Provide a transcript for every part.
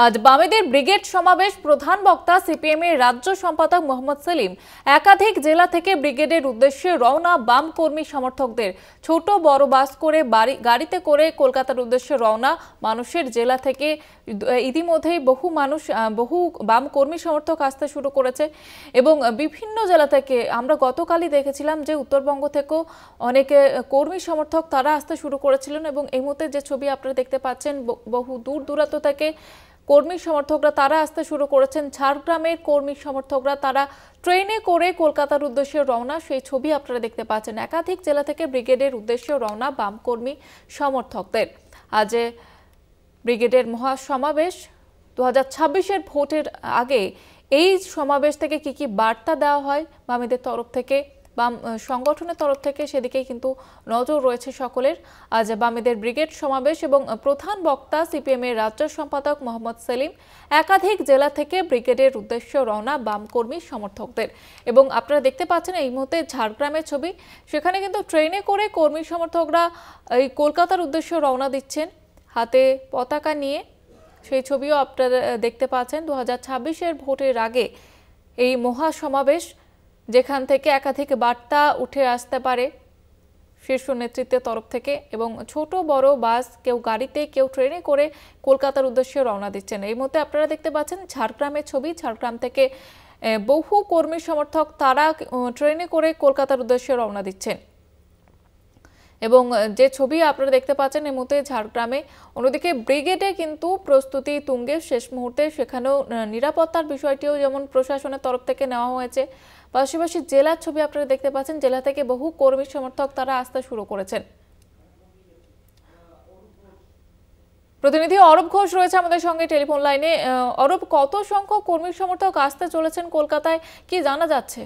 আজ বামেদের ব্রিগেড সমাবেশ। প্রধান বক্তা সিপিএম এর রাজ্য সম্পাদক মোহাম্মদ সেলিম। একাধিক জেলা থেকে ব্রিগেডের উদ্দেশ্যে রওনা বাম কর্মী সমর্থকদের। ছোট বড় বাস করে গাড়িতে করে কলকাতার উদ্দেশ্যে রওনা মানুষের জেলা থেকে। ইতিমধ্যেই বহু বাম কর্মী সমর্থক আসতে শুরু করেছে এবং বিভিন্ন জেলা থেকে আমরা গতকালই দেখেছিলাম যে উত্তরবঙ্গ থেকেও অনেকে কর্মী সমর্থক তারা আসতে শুরু করেছিলেন এবং এই মুহূর্তে যে ছবি আপনারা দেখতে পাচ্ছেন বহু দূর দূরান্ত থেকে কর্মী সমর্থকরা তারা আসতে শুরু করেছেন। ঝাড়গ্রামের কর্মী সমর্থকরা তারা ট্রেনে করে কলকাতার উদ্দেশ্যে রওনা, সেই ছবি আপনারা দেখতে পাচ্ছেন। একাধিক জেলা থেকে ব্রিগেডের উদ্দেশ্যে রওনা বাম কর্মী সমর্থকদের। আজ ব্রিগেডের মহাসমাবেশ 2026-এর ভোটের আগে এই সমাবেশ থেকে কি বার্তা দেওয়া হয় বামেদের তরফ থেকে, বাম সংগঠনের তরফ থেকে, সেদিকেই কিন্তু নজর রয়েছে সকলের। আজ বামেদের ব্রিগেড সমাবেশ এবং প্রধান বক্তা সিপিএম এর রাজ্য সম্পাদক মোহাম্মদ সেলিম। একাধিক জেলা থেকে ব্রিগেডের উদ্দেশ্যে রওনা বাম কর্মী সমর্থকদের এবং আপনারা দেখতে পাচ্ছেন এই মুহূর্তে ঝাড়গ্রামের ছবি। সেখানে কিন্তু ট্রেনে করে কর্মী সমর্থকরা এই কলকাতার উদ্দেশ্যে রওনা দিচ্ছেন হাতে পতাকা নিয়ে। সেই ছবিও আপনারা দেখতে পাচ্ছেন। 2026-এর ভোটের আগে এই মহাসমাবেশ, যেখান থেকে একাধিক বার্তা উঠে আসতে পারে শীর্ষ নেতৃত্বের তরফ থেকে এবং ছোট বড় বাস, কেউ গাড়িতে কেউ ট্রেনে করে কলকাতার উদ্দেশ্যে রওনা দিচ্ছেন। এই মুহূর্তে আপনারা দেখতে পাচ্ছেন ঝাড়গ্রামের ছবি। ঝাড়গ্রাম থেকে বহু কর্মী সমর্থক তারা ট্রেনে করে কলকাতার উদ্দেশ্যে রওনা দিচ্ছেন এবং যে ছবি আপনারা দেখতে পাচ্ছেন এই মুহূর্তে ঝাড়গ্রামে। অন্যদিকে ব্রিগেডে কিন্তু প্রস্তুতি তুঙ্গে, শেষ মুহূর্তে সেখানেও নিরাপত্তার বিষয়টিও যেমন প্রশাসনের তরফ থেকে নেওয়া হয়েছে। পাশাপাশি জেলার ছবি আপনারা দেখতে পাচ্ছেন, জেলা থেকে বহু কর্মী সমর্থক তারা আসতে শুরু করেছেন। প্রতিনিধি অরূপ ঘোষ রয়েছে আমাদের সঙ্গে টেলিফোন লাইনে। অরূপ, কত সংখ্যক কর্মী সমর্থক আসতে চলেছেন কলকাতায়, কি জানা যাচ্ছে?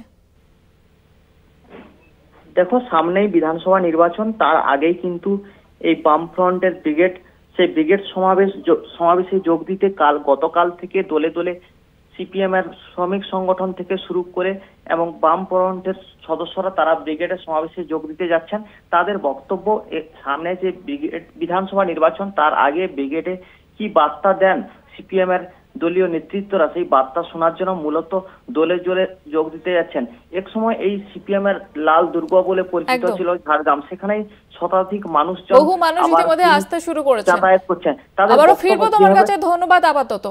দেখো, সামনেই বিধানসভা নির্বাচন, তার আগেই কিন্তু এই বামফ্রন্টের ব্রিগেড, সেই ব্রিগেড সমাবেশে যোগ দিতে গতকাল থেকে দলে দলে সিপিএম এর শ্রমিক সংগঠন থেকে শুরু করে এবং বামফ্রন্টের সদস্যরা তারা ব্রিগেডের সমাবেশে যোগ দিতে যাচ্ছেন। তাদের বক্তব্য, সামনে যে বিধানসভা নির্বাচন, তার আগে ব্রিগেডে কি বার্তা দেন সিপিএম এর দলীয় নেতৃত্বরা, সেই বার্তা শোনার জন্য মূলত দলে দলে যোগ দিতে যাচ্ছেন। এক সময় এই সিপিএম এর লাল দুর্গ বলে পরিচিত ছিল ঝাড়গ্রাম, সেখানেই শতাধিক বহু মানুষ ইতিমধ্যে আসতে শুরু করেছেন, যাতায়াত করছেন। আবারও ফিরবো তোমার কাছে, ধন্যবাদ আপাতত।